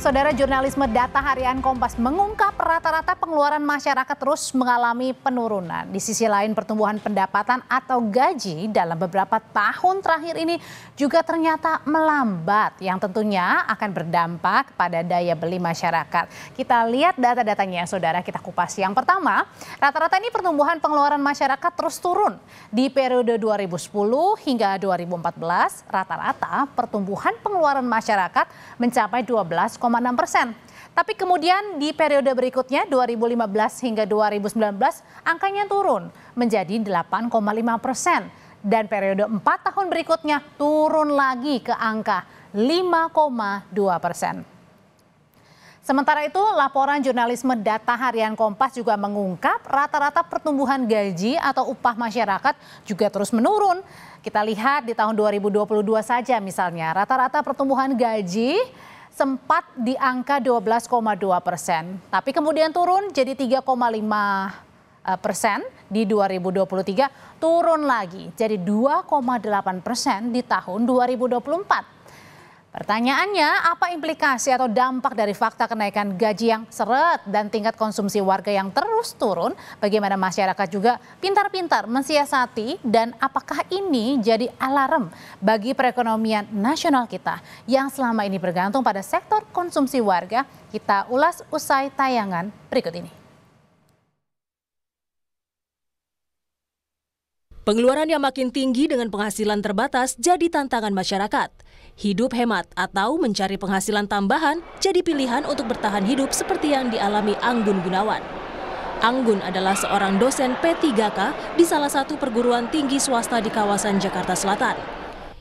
Saudara, jurnalisme data harian Kompas mengungkap rata-rata pengeluaran masyarakat terus mengalami penurunan. Di sisi lain, pertumbuhan pendapatan atau gaji dalam beberapa tahun terakhir ini juga ternyata melambat, yang tentunya akan berdampak pada daya beli masyarakat. Kita lihat data-datanya, saudara, kita kupas. Yang pertama, rata-rata ini pertumbuhan pengeluaran masyarakat terus turun. Di periode 2010 hingga 2014, rata-rata pertumbuhan pengeluaran masyarakat mencapai 12,6%. Tapi kemudian di periode berikutnya 2015 hingga 2019 angkanya turun menjadi 8,5%. Dan periode 4 tahun berikutnya turun lagi ke angka 5,2%. Sementara itu, laporan jurnalisme data harian Kompas juga mengungkap rata-rata pertumbuhan gaji atau upah masyarakat juga terus menurun. Kita lihat di tahun 2022 saja misalnya, rata-rata pertumbuhan gaji sempat di angka 12,2%, tapi kemudian turun jadi 3,5%. Di 2023 turun lagi jadi 2,8% di tahun 2024. Pertanyaannya, apa implikasi atau dampak dari fakta kenaikan gaji yang seret dan tingkat konsumsi warga yang terus turun? Bagaimana masyarakat juga pintar-pintar mensiasati, dan apakah ini jadi alarm bagi perekonomian nasional kita yang selama ini bergantung pada sektor konsumsi warga? Kita ulas usai tayangan berikut ini. Pengeluaran yang makin tinggi dengan penghasilan terbatas jadi tantangan masyarakat. Hidup hemat atau mencari penghasilan tambahan jadi pilihan untuk bertahan hidup seperti yang dialami Anggun Gunawan. Anggun adalah seorang dosen P3K di salah satu perguruan tinggi swasta di kawasan Jakarta Selatan.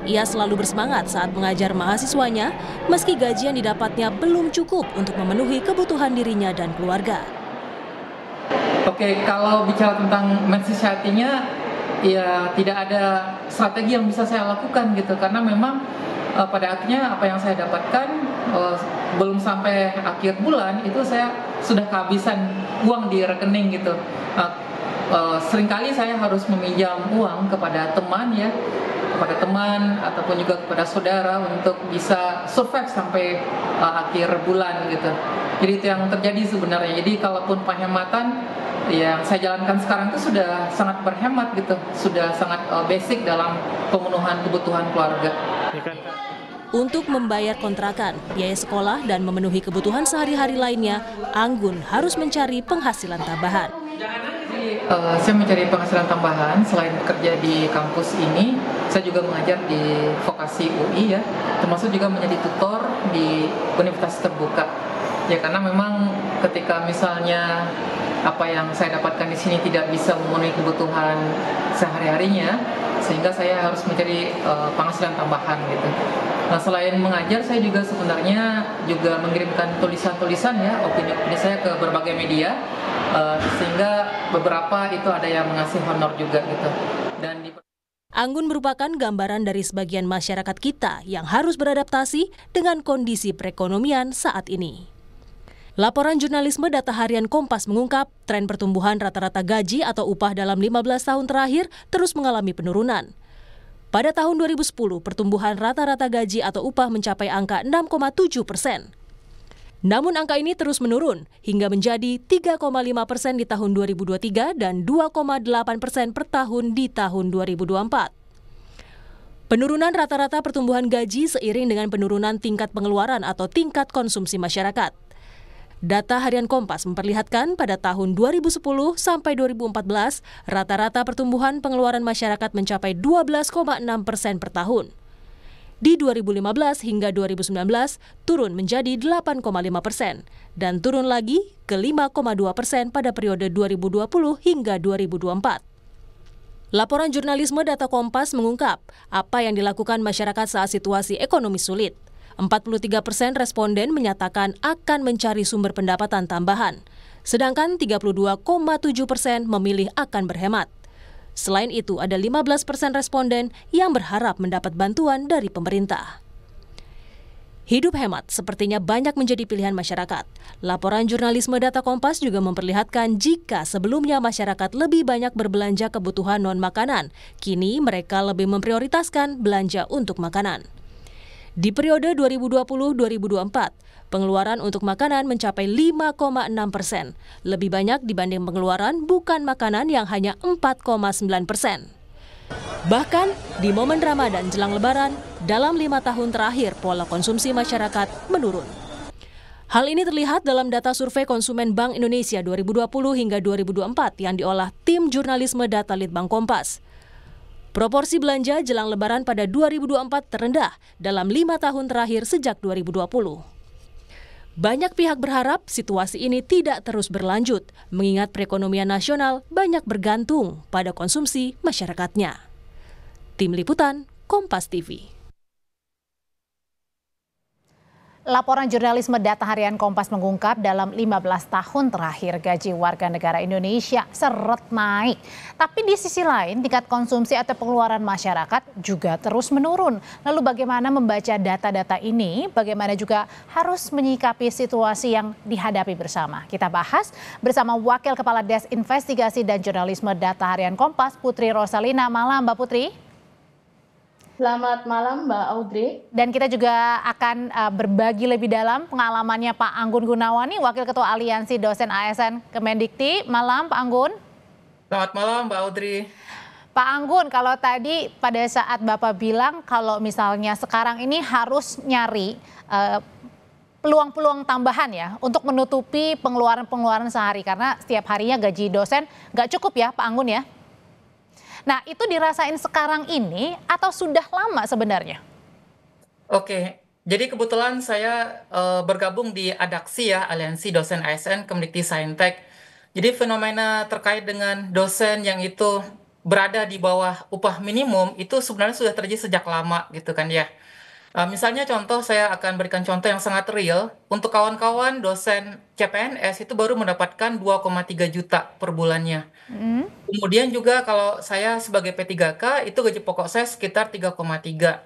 Ia selalu bersemangat saat mengajar mahasiswanya meski gaji yang didapatnya belum cukup untuk memenuhi kebutuhan dirinya dan keluarga. Oke, kalau bicara tentang mensisiatinya, ya tidak ada strategi yang bisa saya lakukan gitu, karena memang pada akhirnya apa yang saya dapatkan belum sampai akhir bulan itu saya sudah kehabisan uang di rekening gitu. Seringkali saya harus meminjam uang kepada teman ataupun juga kepada saudara untuk bisa survive sampai akhir bulan gitu. Jadi itu yang terjadi sebenarnya. Jadi kalaupun penghematan yang saya jalankan sekarang itu sudah sangat berhemat gitu, sudah sangat basic dalam pemenuhan kebutuhan keluarga. Untuk membayar kontrakan, biaya sekolah, dan memenuhi kebutuhan sehari-hari lainnya, Anggun harus mencari penghasilan tambahan. Saya mencari penghasilan tambahan selain bekerja di kampus ini, saya juga mengajar di vokasi UI ya, termasuk juga menjadi tutor di universitas terbuka. Ya, karena memang ketika misalnya apa yang saya dapatkan di sini tidak bisa memenuhi kebutuhan sehari-harinya, sehingga saya harus mencari penghasilan tambahan gitu. Nah, selain mengajar, saya juga sebenarnya juga mengirimkan tulisan-tulisan ya, opini-opini saya ke berbagai media, sehingga beberapa itu ada yang mengasih honor juga gitu. Anggun merupakan gambaran dari sebagian masyarakat kita yang harus beradaptasi dengan kondisi perekonomian saat ini. Laporan jurnalisme data harian Kompas mengungkap tren pertumbuhan rata-rata gaji atau upah dalam 15 tahun terakhir terus mengalami penurunan. Pada tahun 2010, pertumbuhan rata-rata gaji atau upah mencapai angka 6,7%. Namun angka ini terus menurun hingga menjadi 3,5% di tahun 2023 dan 2,8% per tahun di tahun 2024. Penurunan rata-rata pertumbuhan gaji seiring dengan penurunan tingkat pengeluaran atau tingkat konsumsi masyarakat. Data harian Kompas memperlihatkan pada tahun 2010 sampai 2014, rata-rata pertumbuhan pengeluaran masyarakat mencapai 12,6% per tahun. Di 2015 hingga 2019 turun menjadi 8,5% dan turun lagi ke 5,2% pada periode 2020 hingga 2024. Laporan jurnalisme data Kompas mengungkap apa yang dilakukan masyarakat saat situasi ekonomi sulit. 43% responden menyatakan akan mencari sumber pendapatan tambahan, sedangkan 32,7% memilih akan berhemat. Selain itu, ada 15% responden yang berharap mendapat bantuan dari pemerintah. Hidup hemat sepertinya banyak menjadi pilihan masyarakat. Laporan jurnalisme data Kompas juga memperlihatkan jika sebelumnya masyarakat lebih banyak berbelanja kebutuhan non-makanan, kini mereka lebih memprioritaskan belanja untuk makanan. Di periode 2020-2024, Pengeluaran untuk makanan mencapai 5,6%, lebih banyak dibanding pengeluaran bukan makanan yang hanya 4,9%. Bahkan di momen Ramadan jelang Lebaran, dalam 5 tahun terakhir pola konsumsi masyarakat menurun. Hal ini terlihat dalam data survei konsumen Bank Indonesia 2020 hingga 2024 yang diolah tim jurnalisme data Litbang Kompas. Proporsi belanja jelang Lebaran pada 2024 terendah dalam 5 tahun terakhir sejak 2020. Banyak pihak berharap situasi ini tidak terus berlanjut, mengingat perekonomian nasional banyak bergantung pada konsumsi masyarakatnya. Tim Liputan, Kompas TV. Laporan jurnalisme data harian Kompas mengungkap dalam 15 tahun terakhir gaji warga negara Indonesia seret naik. Tapi di sisi lain tingkat konsumsi atau pengeluaran masyarakat juga terus menurun. Lalu bagaimana membaca data-data ini? Bagaimana juga harus menyikapi situasi yang dihadapi bersama? Kita bahas bersama Wakil Kepala Des Investigasi dan Jurnalisme Data Harian Kompas, Putri Rosalina. Malam Mbak Putri. Selamat malam Mbak Audrey. Dan kita juga akan berbagi lebih dalam pengalamannya Pak Anggun Gunawani, Wakil Ketua Aliansi Dosen ASN Kemendikti. Malam Pak Anggun. Selamat malam Mbak Audrey. Pak Anggun, kalau tadi pada saat Bapak bilang kalau misalnya sekarang ini harus nyari peluang-peluang tambahan ya untuk menutupi pengeluaran-pengeluaran sehari. Karena setiap harinya gaji dosen nggak cukup ya Pak Anggun ya. Nah, itu dirasain sekarang ini atau sudah lama sebenarnya? Oke, jadi kebetulan saya bergabung di ADAKSI ya, Aliansi Dosen ASN Kemdikti Saintek. Jadi fenomena terkait dengan dosen yang itu berada di bawah upah minimum itu sebenarnya sudah terjadi sejak lama gitu kan ya. Misalnya contoh, saya akan berikan contoh yang sangat real. Untuk kawan-kawan dosen CPNS itu baru mendapatkan 2,3 juta per bulannya. Kemudian juga kalau saya sebagai P3K itu gaji pokok saya sekitar 3,3.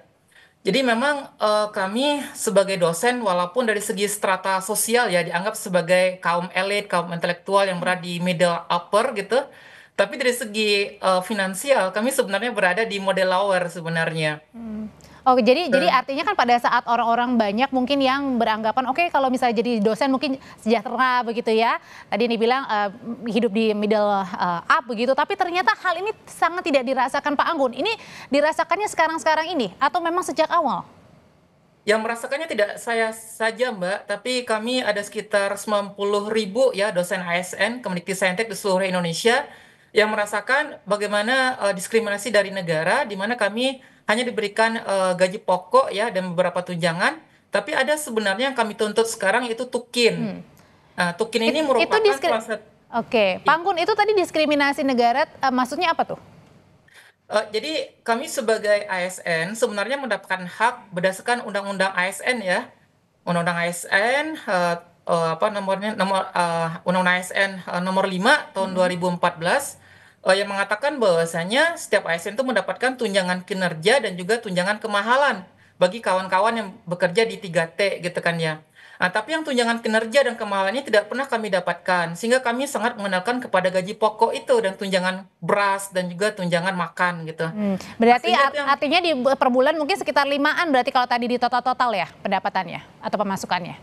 Jadi memang kami sebagai dosen walaupun dari segi strata sosial ya dianggap sebagai kaum elit, kaum intelektual yang berada di middle upper gitu. Tapi dari segi finansial kami sebenarnya berada di model lower sebenarnya. Oh, jadi artinya kan pada saat orang-orang banyak mungkin yang beranggapan oke, kalau misalnya jadi dosen mungkin sejahtera begitu ya. Tadi ini bilang hidup di middle up begitu, tapi ternyata hal ini sangat tidak dirasakan Pak Anggun. Ini dirasakannya sekarang-sekarang ini atau memang sejak awal? Yang merasakannya tidak saya saja Mbak, tapi kami ada sekitar 90.000 ya dosen ASN Kemdikti Saintek di seluruh Indonesia yang merasakan bagaimana diskriminasi dari negara di mana kami hanya diberikan gaji pokok ya dan beberapa tunjangan, tapi ada sebenarnya yang kami tuntut sekarang itu tukin. Nah, tukin ini merupakan salah satu. Oke, Pak Anggun, itu tadi diskriminasi negara maksudnya apa tuh? Jadi kami sebagai ASN sebenarnya mendapatkan hak berdasarkan Undang-Undang ASN ya, Undang-Undang ASN Undang-Undang ASN nomor 5 tahun 2014. Yang mengatakan bahwasanya setiap ASN itu mendapatkan tunjangan kinerja dan juga tunjangan kemahalan bagi kawan-kawan yang bekerja di 3T gitu kan ya. Nah, tapi yang tunjangan kinerja dan kemahalannya tidak pernah kami dapatkan, sehingga kami sangat mengandalkan kepada gaji pokok itu dan tunjangan beras dan juga tunjangan makan gitu. Berarti artinya di per bulan mungkin sekitar 5-an berarti kalau tadi di total ya pendapatannya atau pemasukannya?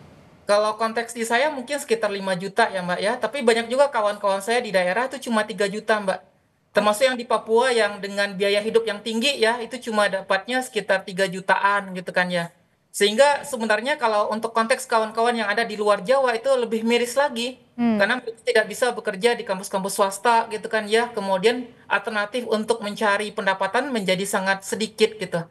Kalau konteks di saya mungkin sekitar 5 juta ya Mbak ya, tapi banyak juga kawan-kawan saya di daerah itu cuma 3 juta Mbak. Termasuk yang di Papua yang dengan biaya hidup yang tinggi ya, itu cuma dapatnya sekitar 3 jutaan gitu kan ya. Sehingga sebenarnya kalau untuk konteks kawan-kawan yang ada di luar Jawa itu lebih miris lagi. Karena mereka tidak bisa bekerja di kampus-kampus swasta gitu kan ya. Kemudian alternatif untuk mencari pendapatan menjadi sangat sedikit gitu.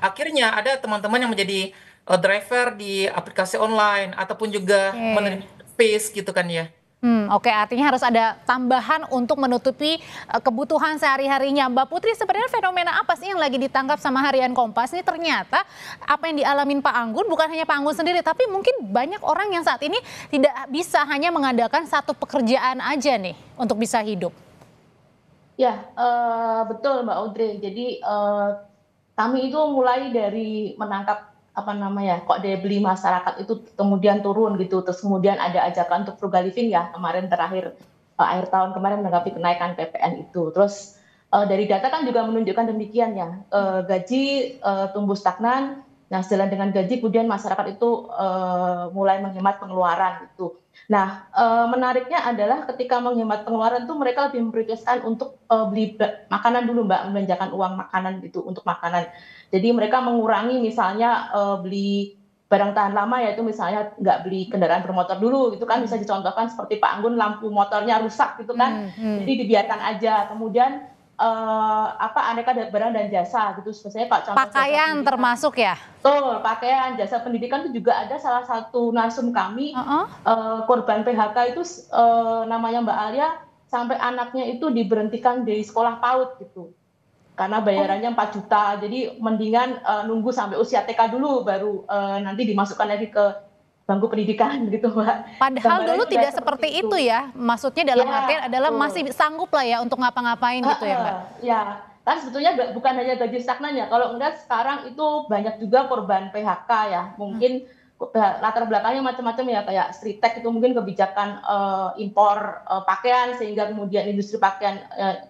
Akhirnya ada teman-teman yang menjadi driver di aplikasi online ataupun juga menerima fees gitu kan ya. Oke, artinya harus ada tambahan untuk menutupi kebutuhan sehari-harinya. Mbak Putri, sebenarnya fenomena apa sih yang lagi ditangkap sama Harian Kompas? Ini ternyata apa yang dialamin Pak Anggun bukan hanya Pak Anggun sendiri, tapi mungkin banyak orang yang saat ini tidak bisa hanya mengandalkan satu pekerjaan aja nih untuk bisa hidup. Ya, betul Mbak Audrey. Jadi kami itu mulai dari menangkap kok daya beli masyarakat itu kemudian turun gitu, terus kemudian ada ajakan untuk frugal living ya kemarin terakhir akhir tahun kemarin menanggapi kenaikan PPN itu. Terus dari data kan juga menunjukkan demikian ya, gaji tumbuh stagnan, Nah, sejalan dengan gaji kemudian masyarakat itu mulai menghemat pengeluaran gitu. Nah, menariknya adalah ketika menghemat pengeluaran tuh mereka lebih memprioritaskan untuk beli makanan dulu Mbak, membelanjakan uang makanan gitu untuk makanan. Jadi mereka mengurangi misalnya beli barang tahan lama, yaitu misalnya nggak beli kendaraan bermotor dulu gitu kan, bisa dicontohkan seperti Pak Anggun lampu motornya rusak gitu kan, jadi dibiarkan aja. Kemudian aneka barang dan jasa gitu. Biasanya Pak contoh jasa Pakaian pendidikan. termasuk ya? Betul, pakaian, jasa pendidikan itu juga ada salah satu narsum kami Heeh. korban PHK itu namanya Mbak Alia, sampai anaknya itu diberhentikan dari sekolah PAUD gitu. Karena bayarannya 4 juta. Jadi mendingan nunggu sampai usia TK dulu baru nanti dimasukkan lagi ke bangku pendidikan gitu, Mbak. Padahal Gambarannya dulu udah tidak seperti seperti itu ya, maksudnya dalam Ya, artian adalah betul. masih sanggup lah ya untuk ngapa-ngapain gitu ya Mbak? Ya, kan sebetulnya bukan hanya gaji stagnan ya, kalau enggak sekarang itu banyak juga korban PHK ya, mungkin latar belakangnya macam-macam ya, kayak Stritek itu mungkin kebijakan impor pakaian sehingga kemudian industri pakaian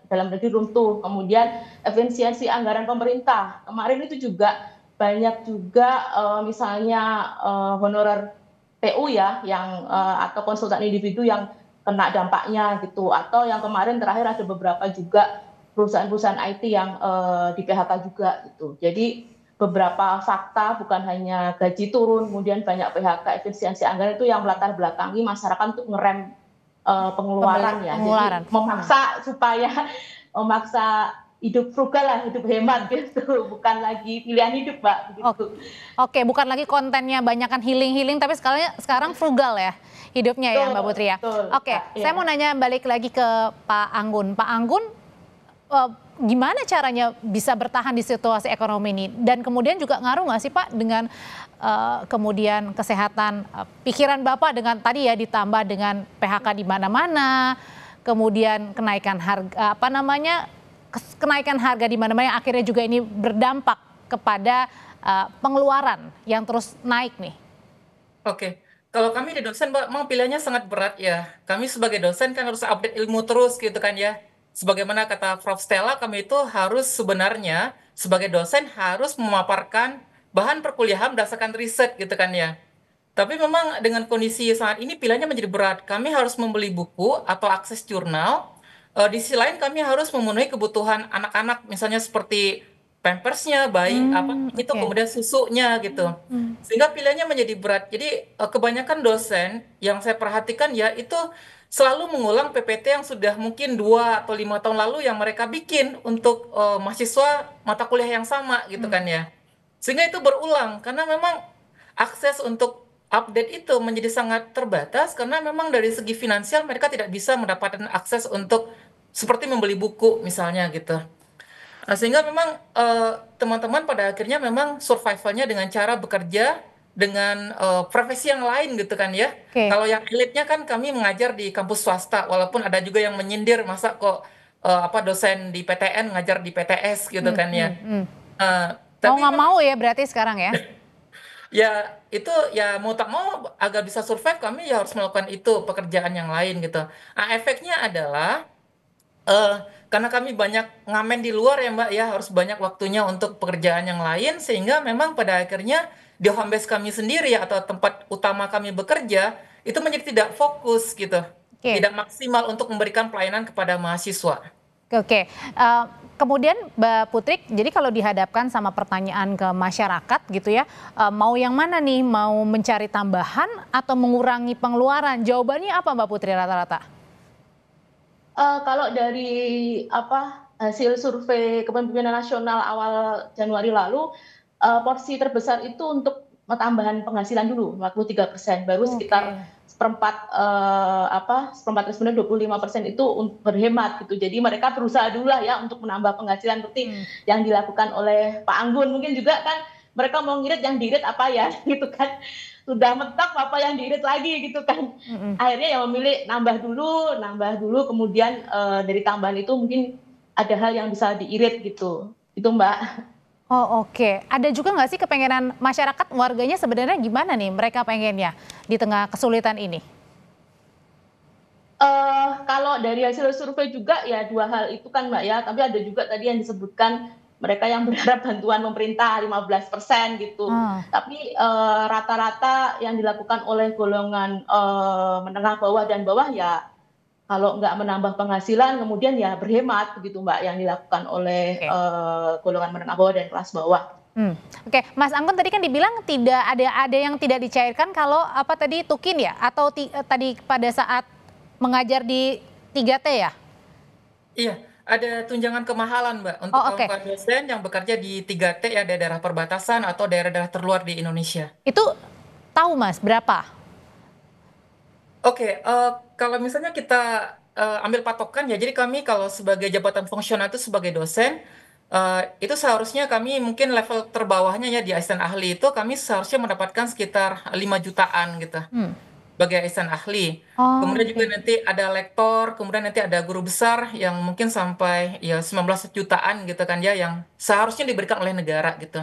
dalam negeri runtuh, kemudian efisiensi anggaran pemerintah. Kemarin itu juga banyak juga misalnya honorer PU ya, yang atau konsultan individu yang kena dampaknya gitu, atau yang kemarin terakhir ada beberapa juga perusahaan-perusahaan IT yang di PHK juga gitu. Jadi beberapa fakta bukan hanya gaji turun, kemudian banyak PHK, efisiensi anggaran itu yang melatar belakangi masyarakat untuk ngerem pengeluaran ya. Pengeluaran. Jadi memaksa hidup frugal lah, hidup hemat gitu, bukan lagi pilihan hidup Mbak. Begitu. Oke, bukan lagi kontennya banyakan healing-healing, tapi sekarang frugal ya hidupnya ya Mbak Putri ya. Betul, Oke, Kak, saya ya. mau nanya balik lagi ke Pak Anggun. Pak Anggun, gimana caranya bisa bertahan di situasi ekonomi ini? Dan kemudian juga ngaruh nggak sih Pak dengan kemudian kesehatan pikiran Bapak dengan tadi ya ditambah dengan PHK di mana-mana, kemudian kenaikan harga kenaikan harga di mana-mana yang akhirnya juga ini berdampak kepada pengeluaran yang terus naik nih. Oke, kalau kami di dosen, Mbak, memang pilihannya sangat berat ya. Kami sebagai dosen kan harus update ilmu terus gitu kan ya. Sebagaimana kata Prof. Stella, kami itu harus sebenarnya sebagai dosen harus memaparkan bahan perkuliahan berdasarkan riset gitu kan ya. Tapi memang dengan kondisi saat ini pilihannya menjadi berat. Kami harus membeli buku atau akses jurnal. Di sisi lain kami harus memenuhi kebutuhan anak-anak, misalnya seperti pampersnya, bayi itu Oke. kemudian susunya gitu. Sehingga pilihannya menjadi berat. Jadi kebanyakan dosen yang saya perhatikan ya itu selalu mengulang PPT yang sudah mungkin 2 atau 5 tahun lalu yang mereka bikin untuk mahasiswa mata kuliah yang sama gitu kan ya. Sehingga itu berulang karena memang akses untuk update itu menjadi sangat terbatas karena memang dari segi finansial mereka tidak bisa mendapatkan akses untuk seperti membeli buku misalnya gitu. Nah, sehingga memang teman-teman pada akhirnya memang survivalnya dengan cara bekerja dengan profesi yang lain gitu kan ya. Oke. Kalau yang elitnya kan kami mengajar di kampus swasta, walaupun ada juga yang menyindir masa kok dosen di PTN ngajar di PTS gitu kan ya. Mau Tapi nggak mau ya berarti sekarang ya? ya itu ya mau tak mau agar bisa survive kami ya harus melakukan itu pekerjaan yang lain gitu. Nah, efeknya adalah karena kami banyak ngamen di luar ya Mbak ya, harus banyak waktunya untuk pekerjaan yang lain sehingga memang pada akhirnya di home base kami sendiri atau tempat utama kami bekerja itu menjadi tidak fokus gitu. Oke. Tidak maksimal untuk memberikan pelayanan kepada mahasiswa. Oke. Kemudian Mbak Putri, jadi kalau dihadapkan sama pertanyaan ke masyarakat gitu ya, mau yang mana nih? Mau mencari tambahan atau mengurangi pengeluaran? Jawabannya apa Mbak Putri rata-rata? Kalau dari hasil survei Kepemimpinan Nasional awal Januari lalu, porsi terbesar itu untuk tambahan penghasilan dulu 43%, baru sekitar seperempat responden 25% itu berhemat gitu. Jadi mereka berusaha dulu lah ya untuk menambah penghasilan seperti yang dilakukan oleh Pak Anggun. Mungkin juga kan mereka mau ngirit, yang diirit apa ya gitu kan. Sudah mentok apa yang diirit lagi gitu kan. Akhirnya yang memilih nambah dulu, kemudian dari tambahan itu mungkin ada hal yang bisa diirit gitu. Itu Mbak. Oh oke, ada juga nggak sih kepengenan masyarakat warganya sebenarnya gimana nih mereka pengennya di tengah kesulitan ini? Kalau dari hasil survei juga ya 2 hal itu kan Mbak ya, tapi ada juga tadi yang disebutkan mereka yang berharap bantuan pemerintah 15% gitu. Tapi rata-rata yang dilakukan oleh golongan menengah bawah dan bawah ya kalau nggak menambah penghasilan kemudian ya berhemat begitu Mbak yang dilakukan oleh golongan menengah bawah dan kelas bawah. Oke, Mas Anggun tadi kan dibilang tidak ada yang tidak dicairkan kalau apa tadi tukin ya atau tadi pada saat mengajar di 3T ya? Iya, ada tunjangan kemahalan Mbak untuk kawan-kawan dosen yang bekerja di 3T ya, daerah perbatasan atau daerah-daerah terluar di Indonesia. Itu tahu Mas berapa? Oke, kalau misalnya kita ambil patokan ya, jadi kami kalau sebagai jabatan fungsional itu sebagai dosen, itu seharusnya kami mungkin level terbawahnya ya di asisten ahli itu kami seharusnya mendapatkan sekitar 5 jutaan gitu. Sebagai asisten ahli. Kemudian juga nanti ada lektor, kemudian nanti ada guru besar yang mungkin sampai ya 19 jutaan gitu kan ya yang seharusnya diberikan oleh negara gitu.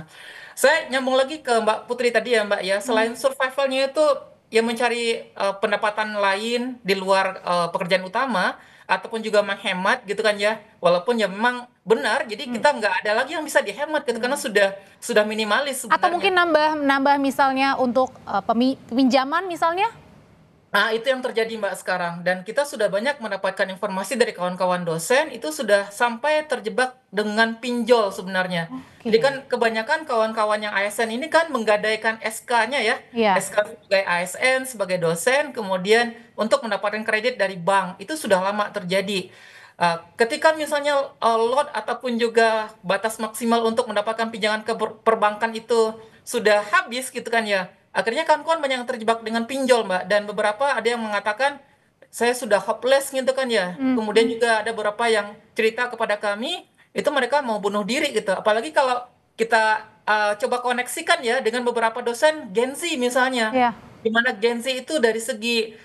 Saya nyambung lagi ke Mbak Putri tadi ya Mbak ya, selain survivalnya itu ya mencari pendapatan lain di luar pekerjaan utama ataupun juga menghemat gitu kan ya, walaupun ya memang benar jadi kita nggak ada lagi yang bisa dihemat gitu karena sudah minimalis sebenarnya. Atau mungkin nambah misalnya untuk pinjaman misalnya? Nah, itu yang terjadi Mbak sekarang. Dan kita sudah banyak mendapatkan informasi dari kawan-kawan dosen, itu sudah sampai terjebak dengan pinjol sebenarnya. Jadi kan kebanyakan kawan-kawan yang ASN ini kan menggadaikan SK-nya ya. SK sebagai ASN, sebagai dosen, kemudian untuk mendapatkan kredit dari bank. Itu sudah lama terjadi. Ketika misalnya lot ataupun juga batas maksimal untuk mendapatkan pinjaman ke perbankan itu sudah habis gitu kan ya. Akhirnya kawan-kawan banyak yang terjebak dengan pinjol Mbak, dan beberapa ada yang mengatakan saya sudah hopeless gitu kan ya. Kemudian juga ada beberapa yang cerita kepada kami itu mereka mau bunuh diri gitu. Apalagi kalau kita coba koneksikan ya dengan beberapa dosen Gen Z misalnya, di mana Gen Z itu dari segi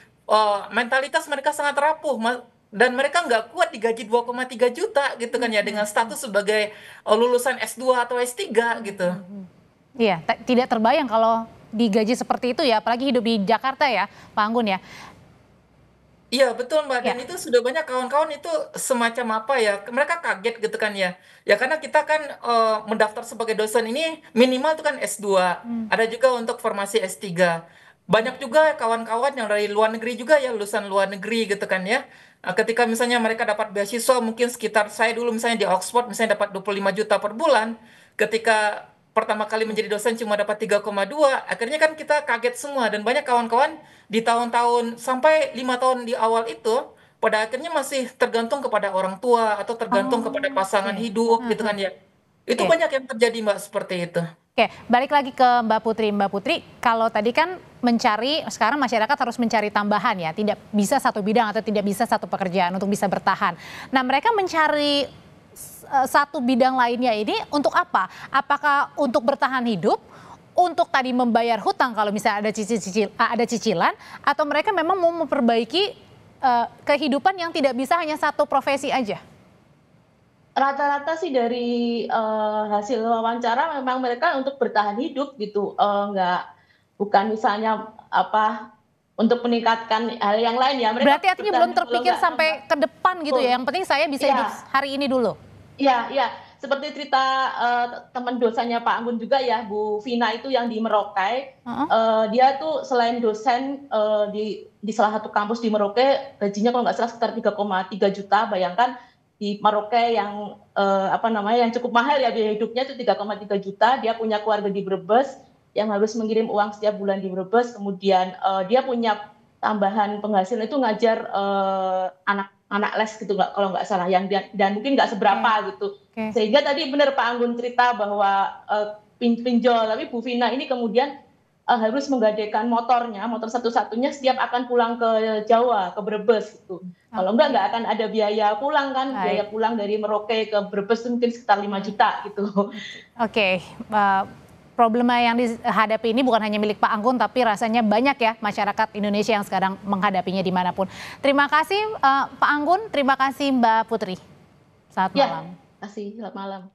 mentalitas mereka sangat rapuh dan mereka nggak kuat digaji 2,3 juta gitu kan ya dengan status sebagai lulusan S2 atau S3 gitu. Iya, tidak terbayang kalau digaji seperti itu ya, apalagi hidup di Jakarta ya, Pak Anggun ya. Iya betul Mbak, dan itu sudah banyak kawan-kawan itu semacam apa ya, mereka kaget gitu kan ya. Ya karena kita kan mendaftar sebagai dosen ini minimal itu kan S2, ada juga untuk formasi S3. Banyak juga kawan-kawan yang dari luar negeri juga ya, lulusan luar negeri gitu kan ya. Ketika misalnya mereka dapat beasiswa mungkin sekitar saya dulu misalnya di Oxford misalnya dapat 25 juta per bulan, ketika pertama kali menjadi dosen cuma dapat 3,2, akhirnya kan kita kaget semua dan banyak kawan-kawan di tahun-tahun sampai 5 tahun di awal itu pada akhirnya masih tergantung kepada orang tua atau tergantung kepada pasangan hidup gitu kan ya. Itu banyak yang terjadi Mbak seperti itu. Oke, balik lagi ke Mbak Putri. Mbak Putri, kalau tadi kan sekarang masyarakat harus mencari tambahan ya, tidak bisa satu bidang atau tidak bisa satu pekerjaan untuk bisa bertahan. Nah, mereka mencari satu bidang lainnya ini untuk apa? Apakah untuk bertahan hidup, untuk tadi membayar hutang kalau misalnya ada cicilan, atau mereka memang mau memperbaiki kehidupan yang tidak bisa hanya satu profesi aja? Rata-rata sih dari hasil wawancara memang mereka untuk bertahan hidup gitu, bukan misalnya apa untuk meningkatkan hal yang lain ya. Berarti artinya belum terpikir sampai ke depan gitu ya. Yang penting saya bisa hidup hari ini dulu. Iya, seperti cerita teman dosennya Pak Anggun juga ya, Bu Vina itu yang di Merauke. Dia tuh selain dosen di salah satu kampus di Merauke, gajinya kalau nggak salah sekitar 3,3 juta. Bayangkan di Merauke yang yang cukup mahal ya biaya hidupnya itu 3,3 juta. Dia punya keluarga di Brebes yang harus mengirim uang setiap bulan di Brebes. Kemudian dia punya tambahan penghasilan itu ngajar anak les gitu kalau nggak salah dan mungkin nggak seberapa gitu. Sehingga tadi benar Pak Anggun cerita bahwa pinjol, tapi Bu Vina ini kemudian harus menggadaikan motor satu-satunya setiap akan pulang ke Jawa, ke Brebes gitu. Kalau nggak akan ada biaya pulang kan. Biaya pulang dari Merauke ke Brebes itu mungkin sekitar 5 juta gitu. Oke. Problema yang dihadapi ini bukan hanya milik Pak Anggun, tapi rasanya banyak ya masyarakat Indonesia yang sekarang menghadapinya dimanapun. Terima kasih Pak Anggun, terima kasih Mbak Putri. Selamat malam. Terima kasih, selamat malam.